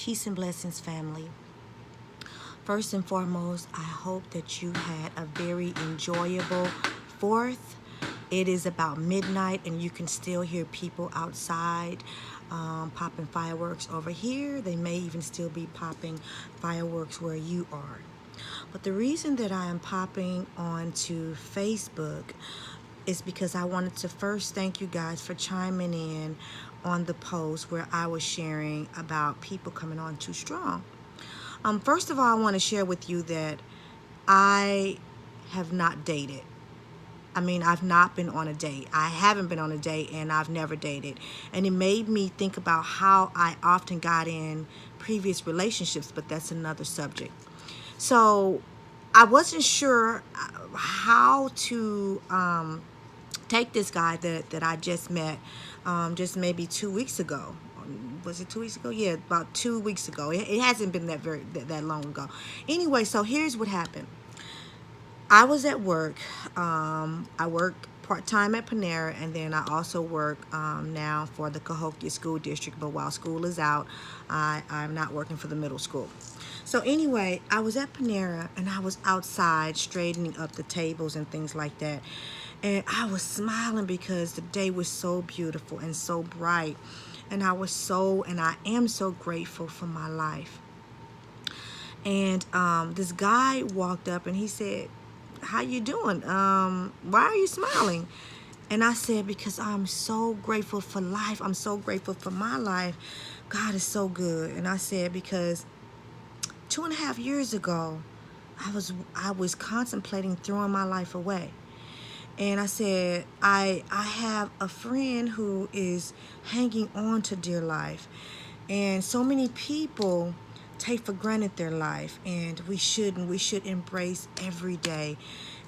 Peace and blessings, family. First and foremost, I hope that you had a very enjoyable 4th. It is about midnight and you can still hear people outside popping fireworks over here. They may even still be popping fireworks where you are. But the reason that I am popping onto Facebook is because I wanted to first thank you guys for chiming in on the post where I was sharing about people coming on too strong. First of all, I want to share with you that I have not dated. I've not been on a date. I haven't been on a date and I've never dated. And it made me think about how I often got in previous relationships, but that's another subject. So I wasn't sure how to take this guy that I just met just maybe 2 weeks ago. Was it 2 weeks ago? Yeah, about 2 weeks ago. It hasn't been that long ago. Anyway, so here's what happened. I was at work. I work part-time at Panera, and then I also work now for the Cahokia School District. But while school is out, I'm not working for the middle school. So anyway, I was at Panera, and I was outside straightening up the tables and things like that. And I was smiling because the day was so beautiful and so bright. And I am so grateful for my life. And this guy walked up and he said, "How you doing? Why are you smiling?" And I said, "Because I'm so grateful for life. I'm so grateful for my life. God is so good." And I said, because 2.5 years ago, I was contemplating throwing my life away. And I said, I have a friend who is hanging on to dear life. And so many people take for granted their life, and we shouldn't. We should embrace every day.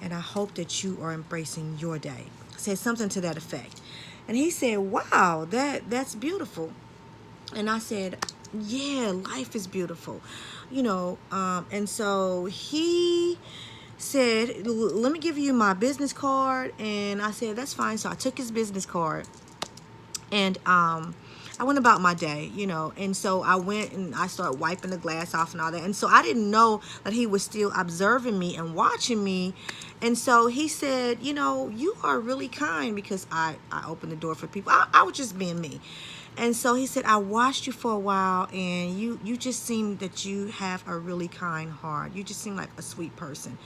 And I hope that you are embracing your day. I said something to that effect. And he said, "Wow, that's beautiful." And I said, "Yeah, life is beautiful." And so he said, "Let me give you my business card." And I said, "That's fine." So I took his business card and I went about my day, and so I went and I started wiping the glass off and all that. And so I didn't know that he was still observing me and watching me. And so he said, "You are really kind," because I opened the door for people. I was just being me. And so he said, "I watched you for a while, and you just seem that you have a really kind heart. You just seem like a sweet person."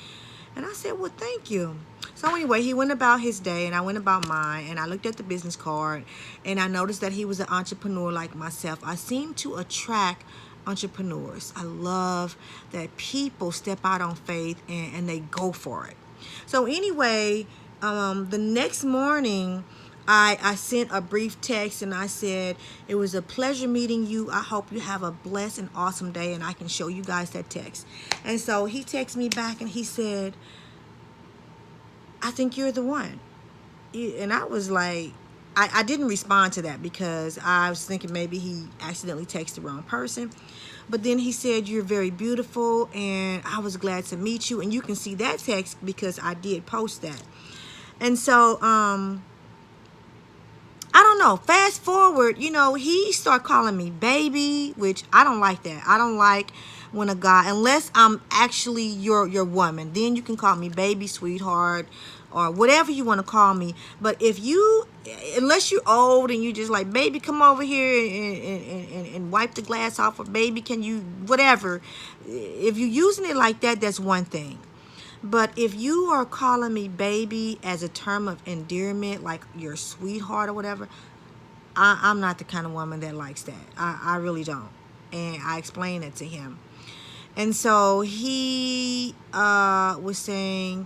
And I said, "Well, thank you." So anyway, he went about his day and I went about mine, and I looked at the business card and I noticed that he was an entrepreneur like myself. I seem to attract entrepreneurs. I love that people step out on faith and they go for it. So anyway, the next morning, I sent a brief text and I said, "It was a pleasure meeting you. I hope you have a blessed and awesome day." And I can show you guys that text. And so he texted me back and he said, "I think you're the one." And I was like, I didn't respond to that because I was thinking maybe he accidentally texted the wrong person. But then he said, "You're very beautiful and I was glad to meet you." And you can see that text because I did post that. And so, I don't know. Fast forward, he started calling me baby, which I don't like that. I don't like when a guy, unless I'm actually your woman, then you can call me baby, sweetheart, or whatever you want to call me. But unless you're old and you just like, "Baby, come over here and wipe the glass off," or "Baby, can you," whatever. If you're using it like that, that's one thing. But if you are calling me baby as a term of endearment, like your sweetheart or whatever, I'm not the kind of woman that likes that. I really don't. And I explained it to him. And so he was saying,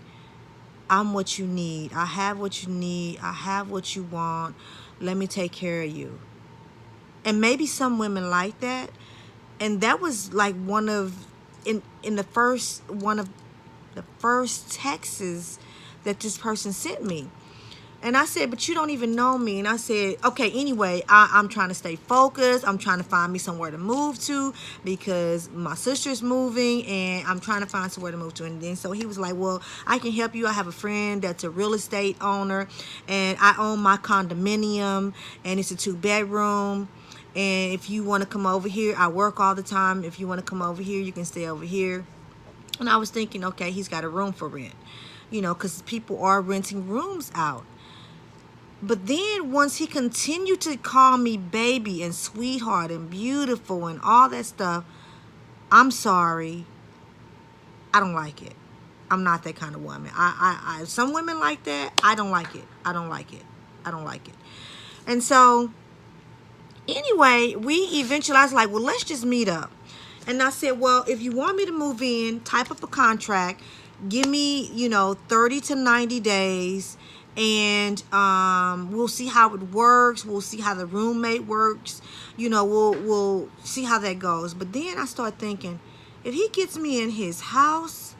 "I'm what you need. I have what you need. I have what you want. Let me take care of you." And maybe some women like that. And that was like in the first texts that this person sent me. And I said, "But you don't even know me." And I said, "Okay, anyway, I'm trying to stay focused. I'm trying to find me somewhere to move to because my sister's moving and I'm trying to find somewhere to move to." And then so he was like, "Well, I can help you. I have a friend that's a real estate owner and I own my condominium and it's a 2-bedroom And if you want to come over here, I work all the time. If you want to come over here, you can stay over here. And I was thinking, okay, he's got a room for rent, you know, because people are renting rooms out. But then once he continued to call me baby and sweetheart and beautiful and all that stuff, I'm sorry, I don't like it. I'm not that kind of woman. Some women like that. I don't like it. I don't like it. I don't like it. And so anyway, we eventually, I was like, well, let's just meet up. And I said, well, if you want me to move in, type up a contract, give me, 30 to 90 days, and we'll see how it works. We'll see how the roommate works. We'll see how that goes. But then I start thinking, if he gets me in his house,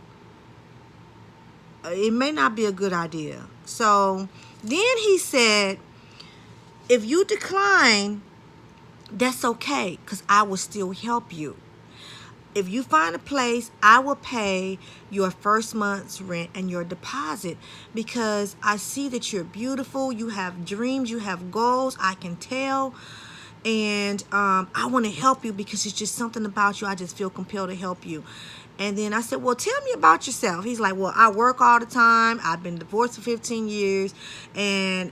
it may not be a good idea. So then he said, if you decline, that's okay, because I will still help you. If you find a place, I will pay your first month's rent and your deposit, because I see that you're beautiful, you have dreams, you have goals, I can tell. And I want to help you because it's just something about you. I just feel compelled to help you. And then I said, well, tell me about yourself. He's like, well, I work all the time. I've been divorced for 15 years. And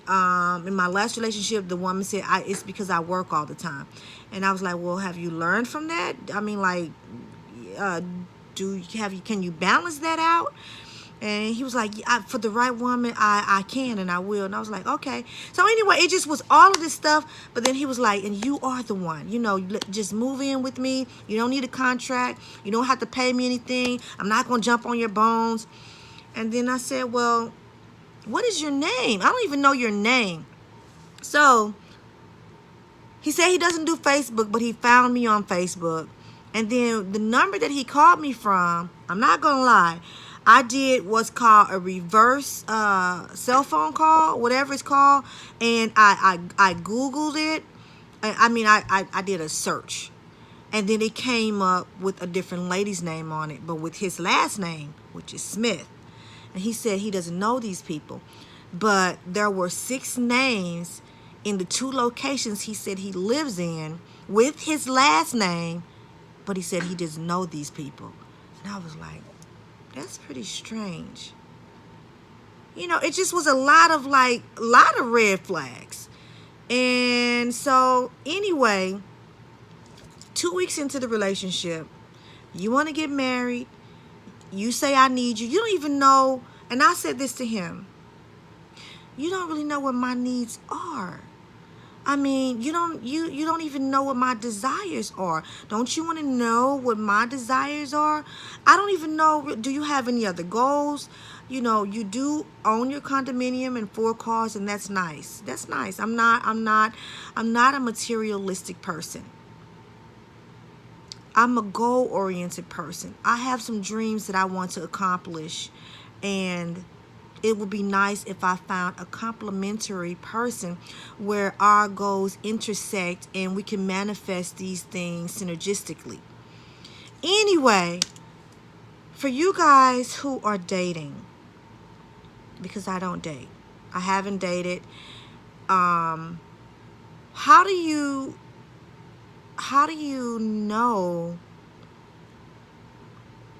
in my last relationship, the woman said, it's because I work all the time. And I was like, well, have you learned from that? I mean, like, can you balance that out? And he was like, for the right woman, I can and I will. And I was like, okay. So anyway, it just was all of this stuff. But then he was like, and you are the one. Just move in with me. You don't need a contract. You don't have to pay me anything. I'm not going to jump on your bones. And then I said, well, what is your name? I don't even know your name. So he said he doesn't do Facebook, but he found me on Facebook. And then the number that he called me from, I'm not going to lie, I did what's called a reverse cell phone call, whatever it's called, and I Googled it. I did a search, and then it came up with a different lady's name on it, but with his last name, which is Smith. And he said he doesn't know these people, but there were 6 names in the 2 locations he said he lives in with his last name, but he said he doesn't know these people. And I was like, that's pretty strange. It just was a lot of red flags. And so anyway, 2 weeks into the relationship, you want to get married. You say, I need you. You don't even know. And I said this to him. You don't really know what my needs are. I mean, you don't even know what my desires are. Don't you want to know what my desires are? I don't even know. Do you have any other goals? You do own your condominium and 4 cars, and that's nice. That's nice. I'm not a materialistic person. I'm a goal-oriented person. I have some dreams that I want to accomplish, and it would be nice if I found a complementary person where our goals intersect and we can manifest these things synergistically. Anyway, for you guys who are dating, because I don't date, I haven't dated, how do you know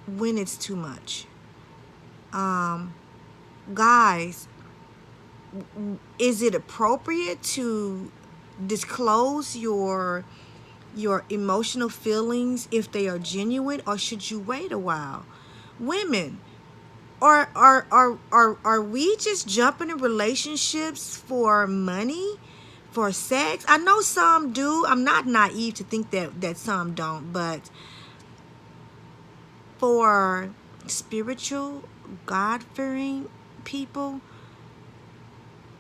when it's too much? Guys, is it appropriate to disclose your emotional feelings if they are genuine, or should you wait a while? Women, are we just jumping in relationships for money, for sex? I know some do. I'm not naive to think that some don't, but for spiritual, God-fearing people,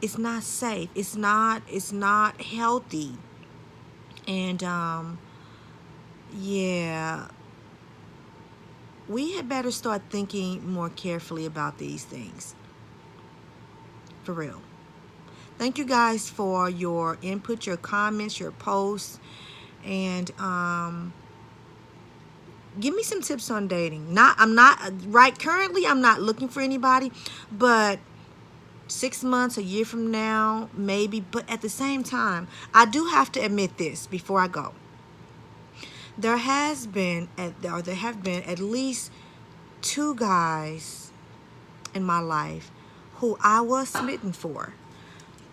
it's not safe. It's not healthy. And yeah, we had better start thinking more carefully about these things. For real. Thank you guys for your input, your comments, your posts, and give me some tips on dating. Currently I'm not looking for anybody, but 6 months, a year from now, maybe. But at the same time, I do have to admit this before I go. There have been at least 2 guys in my life who I was smitten for.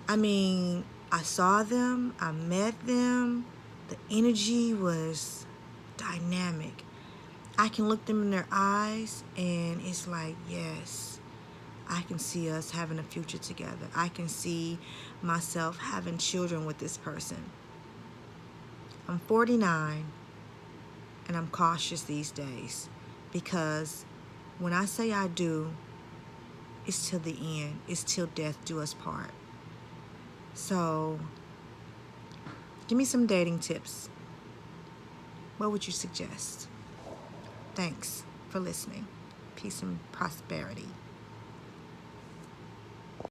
I mean, I saw them, I met them, the energy was dynamic. I can look them in their eyes and it's like, yes, I can see us having a future together. I can see myself having children with this person. I'm 49 and I'm cautious these days because when I say I do, it's till the end. It's till death do us part. So, give me some dating tips. What would you suggest? Thanks for listening. Peace and prosperity.